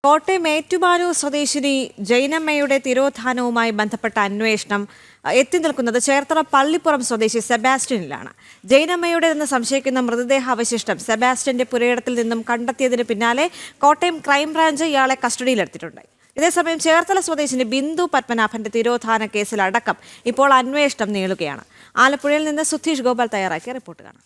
കോട്ടയം ഏറ്റുമാനൂർ സ്വദേശിനി ജൈനമ്മയുടെ തിരോധാനവുമായി ബന്ധപ്പെട്ട അന്വേഷണം എത്തി നിൽക്കുന്നത് ചേർത്തല പള്ളിപ്പുറം സ്വദേശി സെബാസ്റ്റ്യനിലാണ്. ജൈനമ്മയുടേതെന്ന് സംശയിക്കുന്ന മൃതദേഹാവശിഷ്ടം സെബാസ്റ്റ്യന്റെ പുരയിടത്തിൽ നിന്നും കണ്ടെത്തിയതിന് പിന്നാലെ കോട്ടയം ക്രൈംബ്രാഞ്ച് ഇയാളെ കസ്റ്റഡിയിലെടുത്തിട്ടുണ്ട്. ഇതേസമയം ചേർത്തല സ്വദേശിനി ബിന്ദു പത്മനാഭന്റെ തിരോധാന കേസിലടക്കം ഇപ്പോൾ അന്വേഷണം നീളുകയാണ്. ആലപ്പുഴയിൽ നിന്ന് സുധീഷ് ഗോപാൽ തയ്യാറാക്കിയ റിപ്പോർട്ട് കാണാം.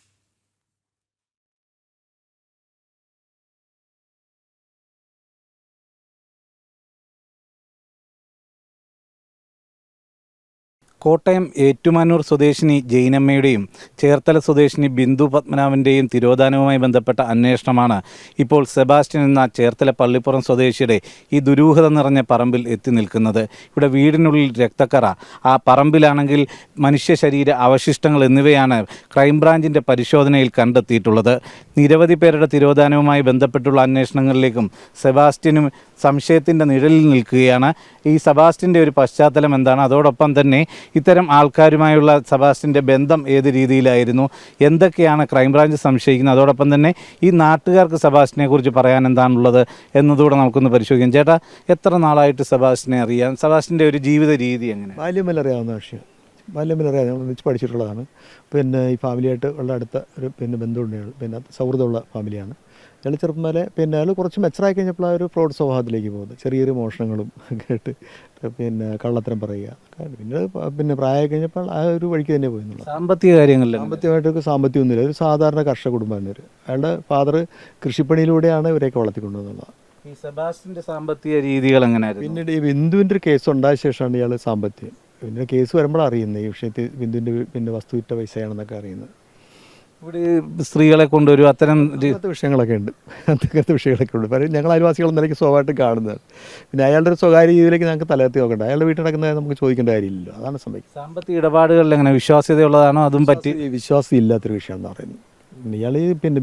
കോട്ടയം ഏറ്റുമാനൂർ സ്വദേശിനി ജൈനമ്മയുടെയും ചേർത്തല സ്വദേശിനി ബിന്ദു പത്മനാഭൻ്റെയും തിരോധാനവുമായി ബന്ധപ്പെട്ട അന്വേഷണമാണ് ഇപ്പോൾ സെബാസ്റ്റ്യൻ എന്ന ചേർത്തല പള്ളിപ്പുറം സ്വദേശിയുടെ ഈ ദുരൂഹത നിറഞ്ഞ പറമ്പിൽ എത്തി നിൽക്കുന്നത്. ഇവിടെ വീടിനുള്ളിൽ രക്തക്കറ, ആ പറമ്പിലാണെങ്കിൽ മനുഷ്യ ശരീര അവശിഷ്ടങ്ങൾ എന്നിവയാണ് ക്രൈംബ്രാഞ്ചിൻ്റെ പരിശോധനയിൽ കണ്ടെത്തിയിട്ടുള്ളത്. നിരവധി പേരുടെ തിരോധാനവുമായി ബന്ധപ്പെട്ടുള്ള അന്വേഷണങ്ങളിലേക്കും സെബാസ്റ്റ്യനും സംശയത്തിൻ്റെ നിഴലിൽ നിൽക്കുകയാണ്. ഈ സെബാസ്റ്റ്യൻ്റെ ഒരു പശ്ചാത്തലം എന്താണ്, അതോടൊപ്പം തന്നെ ഇത്തരം ആൾക്കാരുമായുള്ള സെബാസ്റ്റ്യൻ്റെ ബന്ധം ഏത് രീതിയിലായിരുന്നു, എന്തൊക്കെയാണ് ക്രൈംബ്രാഞ്ച് സംശയിക്കുന്നത്, അതോടൊപ്പം തന്നെ ഈ നാട്ടുകാർക്ക് സെബാസ്റ്റ്യനെ കുറിച്ച് പറയാൻ എന്താണുള്ളത് എന്നതുകൂടെ നമുക്കൊന്ന് പരിശോധിക്കാം. ചേട്ടാ, എത്ര നാളായിട്ട് സെബാസ്റ്റ്യനെ അറിയാം? സെബാസ്റ്റ്യൻ്റെ ഒരു ജീവിത രീതി എങ്ങനെ? ബാല്യം അറിയാവുന്ന വിഷയം, ഞങ്ങൾ ഒന്നിച്ച് പഠിച്ചിട്ടുള്ളതാണ്. ഈ ഫാമിലിയായിട്ട് ഉള്ള അടുത്ത ഒരു ബന്ധമുണ്ട്, സൗഹൃദമുള്ള ഫാമിലിയാണ്. അയാൾ ചെറുപ്പം വരെ അയാൾ കുറച്ച് മെച്ചറായി കഴിഞ്ഞപ്പോൾ ആ ഒരു ഫ്രോഡ് സ്വഭാവത്തിലേക്ക് പോകുന്നത്, ചെറിയൊരു മോഷണങ്ങളും കേട്ട് കള്ളത്തരം പറയുക, പ്രായമായി കഴിഞ്ഞപ്പോൾ ആ ഒരു വഴിക്ക് തന്നെ പോയി. സാമ്പത്തിക കാര്യങ്ങളിൽ സാമ്പത്തികമായിട്ടൊക്കെ സാമ്പത്തികമൊന്നുമില്ല, ഒരു സാധാരണ കർഷക കുടുംബമാണ്. അയാളുടെ ഫാദർ കൃഷിപ്പണിയിലൂടെയാണ് ഇവരെയൊക്കെ വളർത്തിക്കൊണ്ടുവന്നുള്ളത്. ഈ സെബാസ്റ്റ്യൻ്റെ സാമ്പത്തിക രീതികൾ എങ്ങനെയായിരുന്നു? പിന്നീട് ഈ ബിന്ദുവിൻ്റെ ഒരു കേസ് ഉണ്ടായ ശേഷമാണ് ഇയാൾ സാമ്പത്തികം, പിന്നെ കേസ് വരുമ്പോഴാണ് അറിയുന്നത് ഈ വിഷയത്തിൽ ബിന്ദുവിൻ്റെ വസ്തുവിറ്റ പൈസയാണെന്നൊക്കെ അറിയുന്നത്. ഇവിടെ സ്ത്രീകളെ കൊണ്ടുവരും, അത്തരം വിഷയങ്ങളൊക്കെ ഉണ്ട്, അങ്ങനത്തെ വിഷയങ്ങളൊക്കെ ഉണ്ട്. പക്ഷേ ഞങ്ങൾ അയൽവാസികൾ നിലയ്ക്ക് സ്വാഭാവികമായിട്ട് കാണുന്നത്. പിന്നെ അയാളുടെ ഒരു സ്വകാര്യ രീതിയിലേക്ക് ഞങ്ങൾക്ക് തലയെത്തി നോക്കണ്ട, അയാളുടെ വീട്ടിൽ നടക്കുന്നത് നമുക്ക് ചോദിക്കേണ്ട കാര്യമില്ലല്ലോ, അതാണ് സംഭവിക്കുന്നത്. സാമ്പത്തിക ഇടപാടുകളിൽ എങ്ങനെ വിശ്വാസ്യതയുള്ളതാണോ അതും പറ്റി വിശ്വാസം ഇല്ലാത്തൊരു വിഷയമാണെന്ന് പറയുന്നത്. ഇയാൾ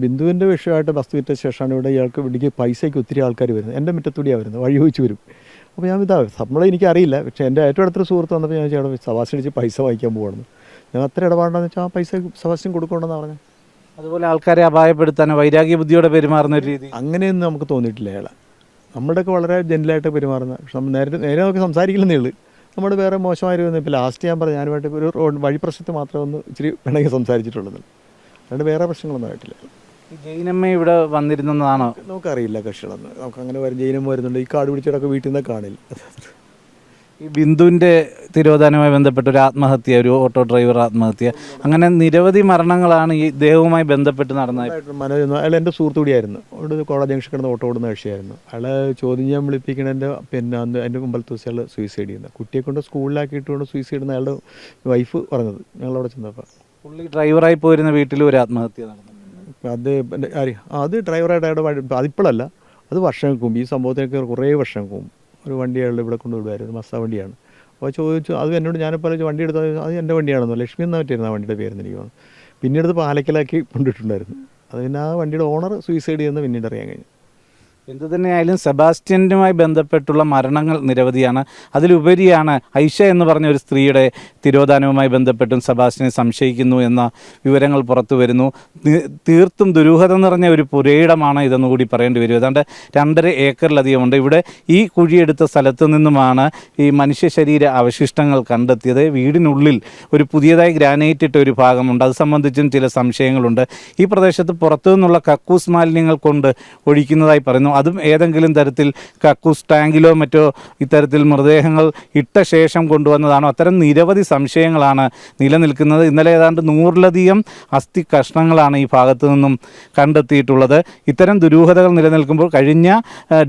ബിന്ദുവിൻ്റെ വിഷയമായിട്ട് വസ്തു വിറ്റ ശേഷമാണ് ഇവിടേക്ക് പൈസയ്ക്ക് ഒത്തിരി ആൾക്കാർ വരുന്നത്. എൻ്റെ മുറ്റത്തൂടിയാണ് വരുന്നത്, വഴി ചോദിച്ച് വരും. അപ്പോൾ ഞാൻ എനിക്കറിയില്ല, പക്ഷേ എൻ്റെ ഏറ്റവും അടുത്തൊരു സുഹൃത്ത് വന്നപ്പോൾ ഞാൻ ചേട്ടാ സെബാസ്റ്റ്യൻ അടിച്ച് പൈസ വാങ്ങിക്കാൻ പോകണം, ഞാൻ അത്ര ഇടപാടെന്ന് വെച്ചാൽ ആ പൈസ സെബാസ്റ്റ്യൻ കൊടുക്കണമെന്ന് പറഞ്ഞു. അതുപോലെ ആൾക്കാരെ അപായപ്പെടുത്താനോ വൈരാഗ്യ ബുദ്ധിയോടെ പെരുമാറുന്ന ഒരു രീതി അങ്ങനെയൊന്നും നമുക്ക് തോന്നിയിട്ടില്ല. അയാളെ നമ്മുടെയൊക്കെ വളരെ ജെന്റിലായിട്ട് പെരുമാറുന്ന, പക്ഷെ നമ്മൾ നേരെ നമുക്ക് സംസാരിക്കില്ലെന്നേ ഉള്ളൂ. നമ്മൾ വേറെ മോശമായിരുന്നു. ഇപ്പോൾ ലാസ്റ്റ് ഞാൻ പറഞ്ഞു, ഞാനുമായിട്ട് ഒരു വഴി പ്രശ്നത്തിൽ മാത്രമേ ഒന്ന് ഇച്ചിരി വേണമെങ്കിൽ സംസാരിച്ചിട്ടുള്ളത്, അതുകൊണ്ട് വേറെ പ്രശ്നങ്ങളൊന്നും ആയിട്ടില്ല. ജൈനമ്മ ഇവിടെ വന്നിരുന്നതാണോ? നമുക്കറിയില്ല കക്ഷികളൊന്നും, നമുക്ക് അങ്ങനെ ജൈനമ്മ വരുന്നുണ്ട്. ഈ കാട് പിടിച്ചിടൊക്കെ വീട്ടിൽ നിന്ന് കാണില്ല. ഈ ബിന്ദുവിൻ്റെ തിരോധാനവുമായി ബന്ധപ്പെട്ട ഒരു ആത്മഹത്യ, ഒരു ഓട്ടോ ഡ്രൈവർ ആത്മഹത്യ, അങ്ങനെ നിരവധി മരണങ്ങളാണ് ഈ ദേഹവുമായി ബന്ധപ്പെട്ട് നടന്നത്. അയാൾ എൻ്റെ സുഹൃത്തു കൂടിയായിരുന്നു, അവിടെ കോളേജ് ജംഗ്ഷൻ കിടന്ന് ഓട്ടോ ഓടുന്ന കക്ഷിയായിരുന്നു. അയാളെ ചോദ്യം ചെയ്യാൻ വിളിപ്പിക്കണതിൻ്റെ അതിൻ്റെ മുമ്പത്തെ ദിവസം അയാൾ സൂയിസൈഡ് ചെയ്യുന്നത്, കുട്ടിയെ കൊണ്ട് സ്കൂളിലാക്കിയിട്ട് കൊണ്ട് സൂയിസൈഡ് ചെയ്യുന്ന അയാളുടെ വൈഫ് പറഞ്ഞത് ഞങ്ങളവിടെ ചെന്നപ്പോൾ. പുള്ളി ഡ്രൈവറായി പോയിരുന്ന വീട്ടിൽ ഒരു ആത്മഹത്യ നടന്നു. അത് ഡ്രൈവറായിട്ട് അയാളുടെ അതിപ്പോഴല്ല, അത് വർഷങ്ങൾക്ക് മുമ്പ്, ഈ സംഭവത്തിനൊക്കെ കുറേ വർഷങ്ങൾക്ക് മുമ്പ് ഒരു വണ്ടി അയാളുടെ ഇവിടെ കൊണ്ടുവിടുമായിരുന്നു, മസ്ത വണ്ടിയാണ്. അപ്പോൾ ചോദിച്ചു, അത് എന്നോട് ഞാനിപ്പോൾ വണ്ടി എടുത്താൽ അത് എൻ്റെ വണ്ടിയാണെന്നോ, ലക്ഷ്മി എന്നാ പറ്റിയിരുന്നു ആ വണ്ടിയുടെ പേരെന്ന് എനിക്ക് തോന്നുന്നു. പിന്നീട് പാലക്കലാക്കി കൊണ്ടിട്ടുണ്ടായിരുന്നു. അത് പിന്നെ ആ വണ്ടിയുടെ ഓണർ സൂയിസൈഡ് ചെയ്യുന്നത് പിന്നീട് അറിയാൻ കഴിഞ്ഞു. എന്തു തന്നെയായാലും സെബാസ്റ്റ്യനുമായി ബന്ധപ്പെട്ടുള്ള മരണങ്ങൾ നിരവധിയാണ്. അതിലുപരിയാണ് ഐഷ എന്ന് പറഞ്ഞ ഒരു സ്ത്രീയുടെ തിരോധാനവുമായി ബന്ധപ്പെട്ടും സെബാസ്റ്റ്യനെ സംശയിക്കുന്നു എന്ന വിവരങ്ങൾ പുറത്തു വരുന്നു. തീർത്തും ദുരൂഹത നിറഞ്ഞ ഒരു പുരയിടമാണ് ഇതെന്ന് കൂടി പറയേണ്ടി വരും. ഏതാണ്ട് 2.5 ഏക്കറിലധികമുണ്ട്. ഇവിടെ ഈ കുഴിയെടുത്ത സ്ഥലത്തു നിന്നുമാണ് ഈ മനുഷ്യ ശരീര അവശിഷ്ടങ്ങൾ കണ്ടെത്തിയത്. വീടിനുള്ളിൽ ഒരു പുതിയതായി ഗ്രാനൈറ്റ് ഇട്ട ഒരു ഭാഗമുണ്ട്, അത് സംബന്ധിച്ചും ചില സംശയങ്ങളുണ്ട്. ഈ പ്രദേശത്ത് പുറത്തു നിന്നുള്ള കക്കൂസ് മാലിന്യങ്ങൾ കൊണ്ട് ഒഴിക്കുന്നതായി പറയുന്നു. അതും ഏതെങ്കിലും തരത്തിൽ കക്കൂസ് ടാങ്കിലോ മറ്റോ ഇത്തരത്തിൽ മൃതദേഹങ്ങൾ ഇട്ട ശേഷം കൊണ്ടുവന്നതാണോ, അത്തരം നിരവധി സംശയങ്ങളാണ് നിലനിൽക്കുന്നത്. ഇന്നലെ ഏതാണ്ട് 100-ലധികം അസ്ഥി കഷ്ണങ്ങളാണ് ഈ ഭാഗത്തു നിന്നും കണ്ടെത്തിയിട്ടുള്ളത്. ഇത്തരം ദുരൂഹതകൾ നിലനിൽക്കുമ്പോൾ കഴിഞ്ഞ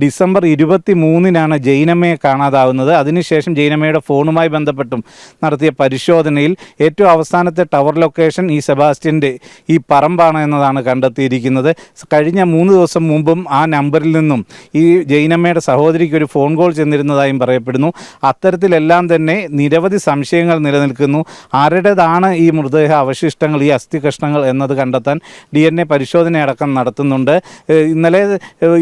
ഡിസംബർ 23-നാണ് ജൈനമ്മയെ കാണാതാവുന്നത്. അതിനുശേഷം ജൈനമ്മയുടെ ഫോണുമായി ബന്ധപ്പെട്ടും നടത്തിയ പരിശോധനയിൽ ഏറ്റവും അവസാനത്തെ ടവർ ലൊക്കേഷൻ ഈ സെബാസ്റ്റ്യൻ്റെ ഈ പറമ്പാണ് എന്നതാണ് കണ്ടെത്തിയിരിക്കുന്നത്. കഴിഞ്ഞ 3 ദിവസം മുമ്പും ആ നമ്പറിൽ നിന്നും ഈ ജൈനമ്മയുടെ സഹോദരിക്ക് ഒരു ഫോൺ കോൾ ചെന്നിരുന്നതായും പറയപ്പെടുന്നു. അത്തരത്തിലെല്ലാം തന്നെ നിരവധി സംശയങ്ങൾ നിലനിൽക്കുന്നു. ആരുടേതാണ് ഈ മൃതദേഹ അവശിഷ്ടങ്ങൾ, ഈ അസ്ഥി കഷ്ണങ്ങൾ എന്നത് കണ്ടെത്താൻ DNA പരിശോധനയടക്കം നടത്തുന്നുണ്ട്. ഇന്നലെ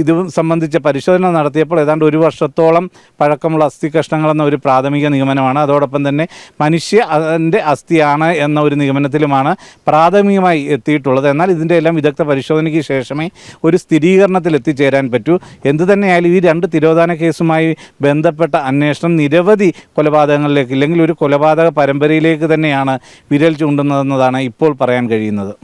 ഇത് സംബന്ധിച്ച പരിശോധന നടത്തിയപ്പോൾ ഏതാണ്ട് 1 വർഷത്തോളം പഴക്കമുള്ള അസ്ഥി കഷ്ണങ്ങളെന്ന ഒരു പ്രാഥമിക നിഗമനമാണ്. അതോടൊപ്പം തന്നെ മനുഷ്യൻ്റെ അസ്ഥിയാണ് എന്ന ഒരു നിഗമനത്തിലുമാണ് പ്രാഥമികമായി എത്തിയിട്ടുള്ളത്. എന്നാൽ ഇതിൻ്റെ എല്ലാം വിദഗ്ധ പരിശോധനയ്ക്ക് ശേഷമേ ഒരു സ്ഥിരീകരണത്തിൽ എത്തിച്ചേരാൻ പറ്റൂ. പറ്റൂ. എന്തു തന്നെയായാലും ഈ 2 തിരോധാന കേസുമായി ബന്ധപ്പെട്ട അന്വേഷണം നിരവധി കൊലപാതകങ്ങളിലേക്ക്, ഇല്ലെങ്കിൽ ഒരു കൊലപാതക പരമ്പരയിലേക്ക് തന്നെയാണ് വിരൽ ചൂണ്ടുന്നതെന്നതാണ് ഇപ്പോൾ പറയാൻ കഴിയുന്നത്.